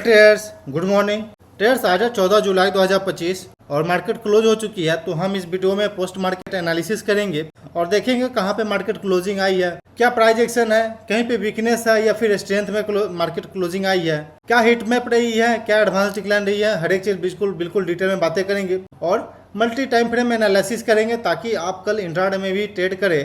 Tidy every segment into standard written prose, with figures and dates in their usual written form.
Traders good morning. Traders आज है 14 जुलाई 2025 और मार्केट क्लोज हो चुकी है। तो हम इस वीडियो में पोस्ट मार्केट एनालिसिस करेंगे और देखेंगे कहां पे मार्केट क्लोजिंग आई है, क्या प्राइस एक्शन है, कहीं पे वीकनेस है या फिर स्ट्रेंथ में मार्केट क्लोजिंग आई है, क्या हिट मैप रही है, क्या एडवांस डिक्लाइन रही है। हर एक चीज बिल्कुल डिटेल में बातें करेंगे और मल्टी टाइम फ्रेम एनालिसिस करेंगे ताकि आप कल इंट्राडे में भी ट्रेड करें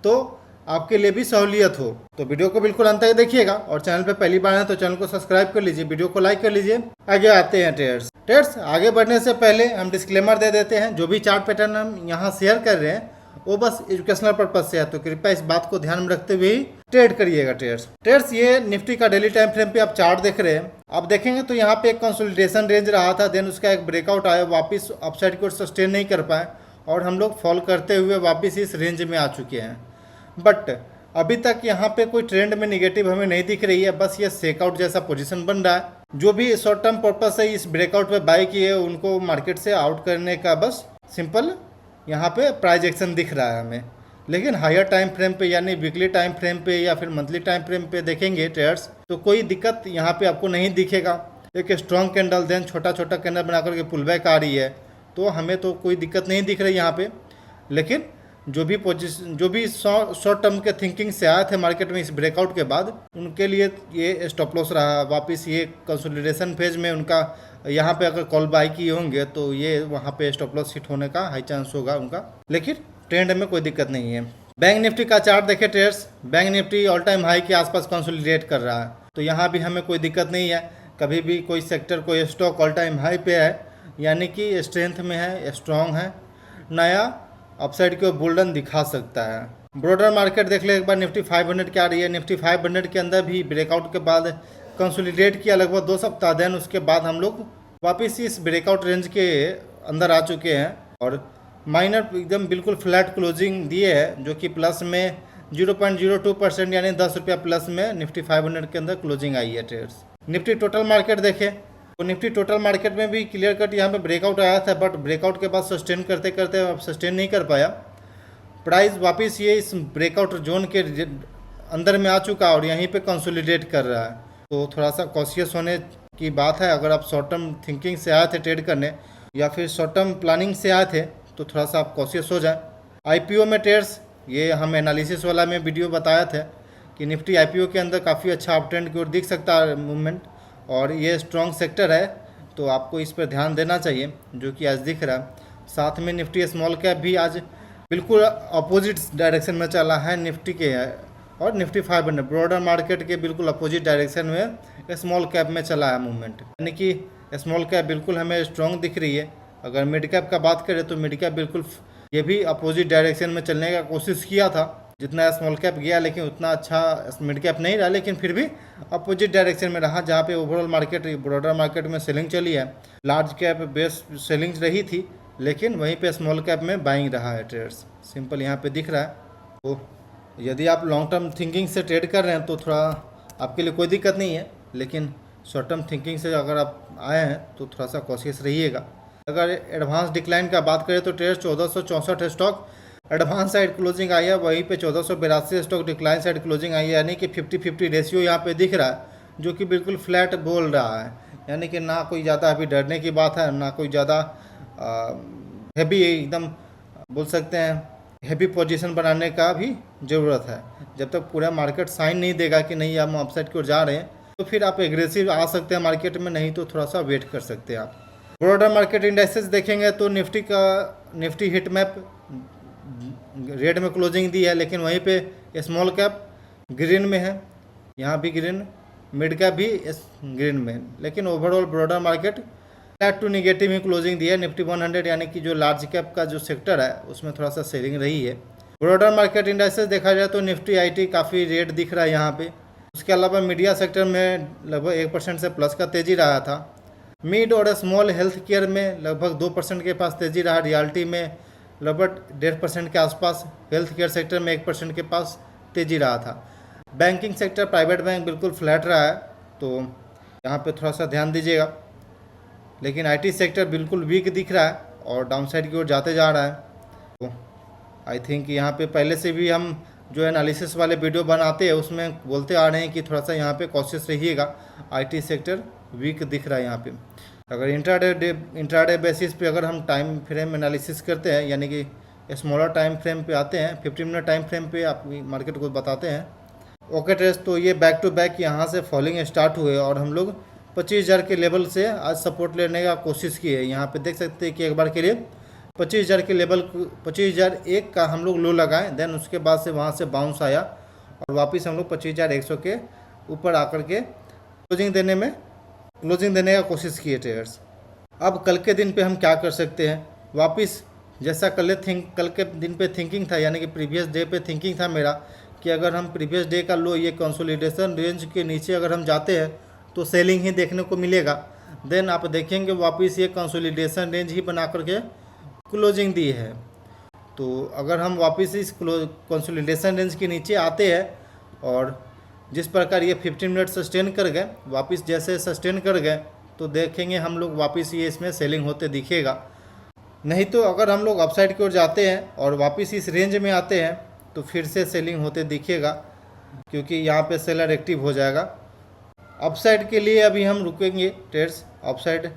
तो आपके लिए भी सहूलियत हो। तो वीडियो को बिल्कुल अंत तक देखिएगा और चैनल पे पहली बार है तो चैनल को सब्सक्राइब कर लीजिए, वीडियो को लाइक कर लीजिए। आगे आते हैं ट्रेड्स आगे बढ़ने से पहले हम डिस्क्लेमर दे देते हैं, जो भी चार्ट पैटर्न हम यहाँ शेयर कर रहे हैं वो बस एजुकेशनल पर्पज से है, तो कृपया इस बात को ध्यान में रखते हुए ही ट्रेड करिएगा। ट्रेड्स ये निफ्टी का डेली टाइम फ्रेम पे आप चार्ट देख रहे हैं, आप देखेंगे तो यहाँ पे एक कंसोलिडेशन रेंज रहा था, देन उसका एक ब्रेकआउट आया, वापस अपसाइड को सस्टेन नहीं कर पाए और हम लोग फॉल करते हुए वापस इस रेंज में आ चुके हैं। बट अभी तक यहाँ पे कोई ट्रेंड में निगेटिव हमें नहीं दिख रही है, बस ये सेकआउट जैसा पोजीशन बन रहा है। जो भी शॉर्ट टर्म पर्पज से इस ब्रेकआउट पे बाय किए उनको मार्केट से आउट करने का बस सिंपल यहाँ पे प्राइस एक्शन दिख रहा है हमें। लेकिन हायर टाइम फ्रेम पे यानी वीकली टाइम फ्रेम पे या फिर मंथली टाइम फ्रेम पे देखेंगे ट्रेड्स तो कोई दिक्कत यहाँ पे आपको नहीं दिखेगा। एक स्ट्रॉन्ग कैंडल देन छोटा कैंडल बना करके पुल बैक आ रही है तो हमें तो कोई दिक्कत नहीं दिख रही यहाँ पे। लेकिन जो भी शॉर्ट टर्म के थिंकिंग से आए थे मार्केट में इस ब्रेकआउट के बाद उनके लिए ये स्टॉप लॉस रहा। वापस ये कंसोलिडेशन फेज में उनका यहाँ पे अगर कॉल बाई किए होंगे तो ये वहाँ पे स्टॉप लॉस हिट होने का हाई चांस होगा उनका, लेकिन ट्रेंड में कोई दिक्कत नहीं है। बैंक निफ्टी का चार्ट देखे trades, bank Nifty all time high के आसपास कंसोलिडेट कर रहा है, तो यहाँ भी हमें कोई दिक्कत नहीं है। कभी भी कोई सेक्टर कोई स्टॉक ऑल टाइम हाई पे है यानी कि स्ट्रेंथ में है, स्ट्रॉन्ग है, नया अपसाइड को बुलडन दिखा सकता है। ब्रॉडर मार्केट देख ले एक बार, निफ्टी 500 क्या रही है। निफ्टी 500 के अंदर भी ब्रेकआउट के बाद कंसोलिडेट किया लगभग 2 सप्ताह, देन उसके बाद हम लोग वापस इस ब्रेकआउट रेंज के अंदर आ चुके हैं और माइनर एकदम बिल्कुल फ्लैट क्लोजिंग दिए है, जो कि प्लस में 0.02% यानी 10 रुपया प्लस में निफ्टी 500 के अंदर क्लोजिंग आई है। ट्रेड्स निफ्टी टोटल मार्केट देखें तो निफ्टी टोटल मार्केट में भी क्लियर कट यहाँ पे ब्रेकआउट आया था, बट ब्रेकआउट के बाद सस्टेन करते करते अब सस्टेन नहीं कर पाया। प्राइस वापस ये इस ब्रेकआउट जोन के अंदर में आ चुका और यहीं पे कंसोलिडेट कर रहा है, तो थोड़ा सा कॉशियस होने की बात है। अगर आप शॉर्ट टर्म थिंकिंग से आए थे ट्रेड करने या फिर शॉर्ट टर्म प्लानिंग से आए थे तो थोड़ा सा आप कॉशियस हो जाए। IPO में ट्रेड्स ये हम एनालिसिस वाला में वीडियो बताया था कि निफ्टी IPO के अंदर काफ़ी अच्छा अप ट्रेंड की ओर दिख सकता है मूवमेंट और ये स्ट्रॉन्ग सेक्टर है तो आपको इस पर ध्यान देना चाहिए, जो कि आज दिख रहा है। साथ में निफ्टी स्मॉल कैप भी आज बिल्कुल अपोजिट डायरेक्शन में चला है निफ्टी के और निफ्टी 500 ब्रॉडर मार्केट के बिल्कुल अपोजिट डायरेक्शन में स्मॉल कैप में चला है मूवमेंट, यानी कि स्मॉल कैप बिल्कुल हमें स्ट्रॉन्ग दिख रही है। अगर मिड कैप का बात करें तो मिड कैप बिल्कुल ये भी अपोजिट डायरेक्शन में चलने का कोशिश किया था, जितना स्मॉल कैप गया लेकिन उतना अच्छा मिड कैप नहीं रहा, लेकिन फिर भी अपोजिट डायरेक्शन में रहा। जहाँ पे ओवरऑल मार्केट ब्रॉडर मार्केट में सेलिंग चली है, लार्ज कैप बेस सेलिंग रही थी लेकिन वहीं पे स्मॉल कैप में बाइंग रहा है। ट्रेड्स सिंपल यहाँ पे दिख रहा है। तो यदि आप लॉन्ग टर्म थिंकिंग से ट्रेड कर रहे हैं तो थोड़ा आपके लिए कोई दिक्कत नहीं है, लेकिन शॉर्ट टर्म थिंकिंग से अगर आप आए हैं तो थोड़ा सा कॉशियस रहिएगा। अगर एडवांस डिक्लाइन का बात करें तो trades 1464 stock advance side closing आई है, वहीं पे 1482 स्टॉक डिक्लाइन साइड क्लोजिंग आई है, यानी कि 50-50 रेशियो यहाँ पे दिख रहा है, जो कि बिल्कुल फ्लैट बोल रहा है। यानी कि ना कोई ज़्यादा अभी डरने की बात है, ना कोई ज़्यादा हैवी एकदम बोल सकते हैं हैवी पोजीशन बनाने का भी ज़रूरत है। जब तक पूरा मार्केट साइन नहीं देगा कि नहीं हम अपसाइड की ओर जा रहे हैं तो फिर आप एग्रेसिव आ सकते हैं मार्केट में, नहीं तो थोड़ा सा वेट कर सकते हैं आप। ब्रॉडर मार्केट इंडेक्सेस देखेंगे तो निफ्टी हिट मैप रेड में क्लोजिंग दी है, लेकिन वहीं पे स्मॉल कैप ग्रीन में है, यहाँ भी ग्रीन, मिड कैप भी ग्रीन में, लेकिन overall broader market flat to negative ही क्लोजिंग दी है। निफ्टी 100 यानी कि जो लार्ज कैप का जो सेक्टर है उसमें थोड़ा सा सेलिंग रही है। ब्रॉडर मार्केट इंडेक्सेस देखा जाए तो निफ्टी IT काफ़ी रेड दिख रहा है यहाँ पे। उसके अलावा मीडिया सेक्टर में लगभग 1% से प्लस का तेजी रहा था। मिड और स्मॉल हेल्थ केयर में लगभग 2% के पास तेजी रहा। रियल्टी में लगभग 1.5% के आसपास, हेल्थ केयर सेक्टर में 1% के पास तेजी रहा था। बैंकिंग सेक्टर प्राइवेट बैंक बिल्कुल फ्लैट रहा है, तो यहाँ पे थोड़ा सा ध्यान दीजिएगा। लेकिन IT सेक्टर बिल्कुल वीक दिख रहा है और डाउनसाइड की ओर जाते जा रहा है। तो आई थिंक यहाँ पे पहले से भी हम जो एनालिसिस वाले वीडियो बनाते हैं उसमें बोलते आ रहे हैं कि थोड़ा सा यहाँ पे कॉशियस रहिएगा। IT सेक्टर वीक दिख रहा है यहाँ पे। अगर इंट्राडे बेसिस पे अगर हम टाइम फ्रेम एनालिसिस करते हैं, यानी कि स्मॉलर टाइम फ्रेम पे आते हैं, 15 मिनट टाइम फ्रेम पे आप मार्केट को बताते हैं। ओके ट्रेड्स, तो ये बैक टू बैक यहाँ से फॉलिंग स्टार्ट हुए और हम लोग 25,000 के लेवल से आज सपोर्ट लेने का कोशिश की है। यहाँ पे देख सकते हैं कि एक बार के लिए 25,000 के लेवल 25,001 का हम लोग लो लगाए, देन उसके बाद से वहाँ से बाउंस आया और वापस हम लोग 25,100 के ऊपर आकर के क्लोजिंग देने का कोशिश किए ट्रेडर्स। अब कल के दिन पे हम क्या कर सकते हैं, वापस जैसा कल के दिन पे थिंकिंग था, यानी कि प्रीवियस डे पे थिंकिंग था मेरा कि अगर हम प्रीवियस डे का लो ये कंसोलिडेशन रेंज के नीचे अगर हम जाते हैं तो सेलिंग ही देखने को मिलेगा। देन आप देखेंगे वापस ये कंसोलिडेशन रेंज ही बना करके क्लोजिंग दी है। तो अगर हम वापस इस कंसोलिडेशन रेंज के नीचे आते हैं और जिस प्रकार ये 15 मिनट सस्टेन कर गए, वापस जैसे सस्टेन कर गए तो देखेंगे हम लोग वापस ये इसमें सेलिंग होते दिखेगा। नहीं तो अगर हम लोग अपसाइड की ओर जाते हैं और वापस इस रेंज में आते हैं तो फिर से सेलिंग होते दिखेगा, क्योंकि यहाँ पे सेलर एक्टिव हो जाएगा। अपसाइड के लिए अभी हम रुकेंगे ट्रेड्स। अपसाइड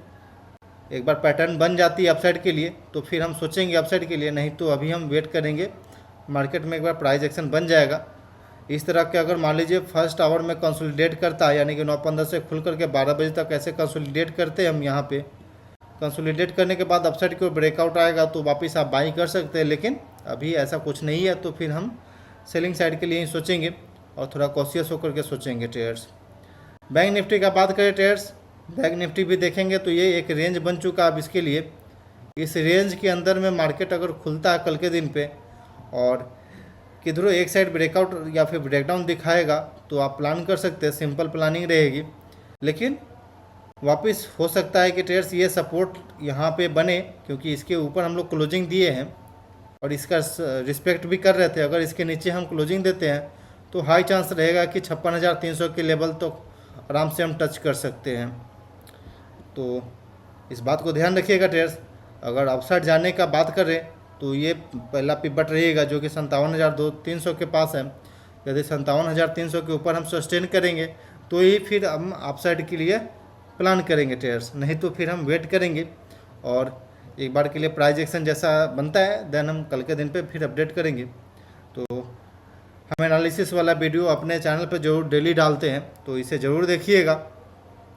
एक बार पैटर्न बन जाती है अपसाइड के लिए तो फिर हम सोचेंगे अपसाइड के लिए, नहीं तो अभी हम वेट करेंगे मार्केट में एक बार प्राइस एक्शन बन जाएगा। इस तरह के अगर मान लीजिए फर्स्ट आवर में कंसोलिडेट करता है, यानी कि 9:15 से खुल करके 12 बजे तक ऐसे कंसोलिडेट करते हैं हम, यहाँ पे कंसोलिडेट करने के बाद अपसाइड की ओर ब्रेकआउट आएगा तो वापस आप बाई कर सकते हैं। लेकिन अभी ऐसा कुछ नहीं है तो फिर हम सेलिंग साइड के लिए ही सोचेंगे और थोड़ा कॉशियस होकर के सोचेंगे ट्रेडर्स। बैंक निफ्टी का बात करें ट्रेडर्स, बैंक निफ्टी भी देखेंगे तो ये एक रेंज बन चुका अब इसके लिए। इस रेंज के अंदर में मार्केट अगर खुलता है कल के दिन पे और किधरों एक साइड ब्रेकआउट या फिर ब्रेकडाउन दिखाएगा तो आप प्लान कर सकते हैं, सिंपल प्लानिंग रहेगी। लेकिन वापस हो सकता है कि ट्रेडर्स ये सपोर्ट यहाँ पे बने, क्योंकि इसके ऊपर हम लोग क्लोजिंग दिए हैं और इसका रिस्पेक्ट भी कर रहे थे। अगर इसके नीचे हम क्लोजिंग देते हैं तो हाई चांस रहेगा कि 56,300 के लेवल तो आराम से हम टच कर सकते हैं। तो इस बात को ध्यान रखिएगा ट्रेडर्स। अगर अपसाइड जाने का बात करें तो ये पहला पिवट रहेगा जो कि 57,300 के पास है। यदि 57,300 के ऊपर हम सस्टेन करेंगे तो ही फिर हम अपसाइड के लिए प्लान करेंगे ट्रेडर्स, नहीं तो फिर हम वेट करेंगे और एक बार के लिए प्राइस एक्शन जैसा बनता है देन हम कल के दिन पे फिर अपडेट करेंगे। तो हम एनालिसिस वाला वीडियो अपने चैनल पे जरूर डेली डालते हैं, तो इसे ज़रूर देखिएगा,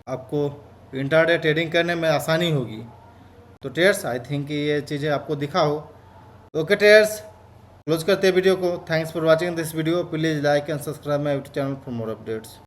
आपको इंट्राडे ट्रेडिंग करने में आसानी होगी। तो ट्रेडर्स आई थिंक ये चीज़ें आपको दिखा हो। ओके ट्रेडर्स, क्लोज करते हैं वीडियो को। Thanks for watching this video. Please like and subscribe my YouTube channel for more updates.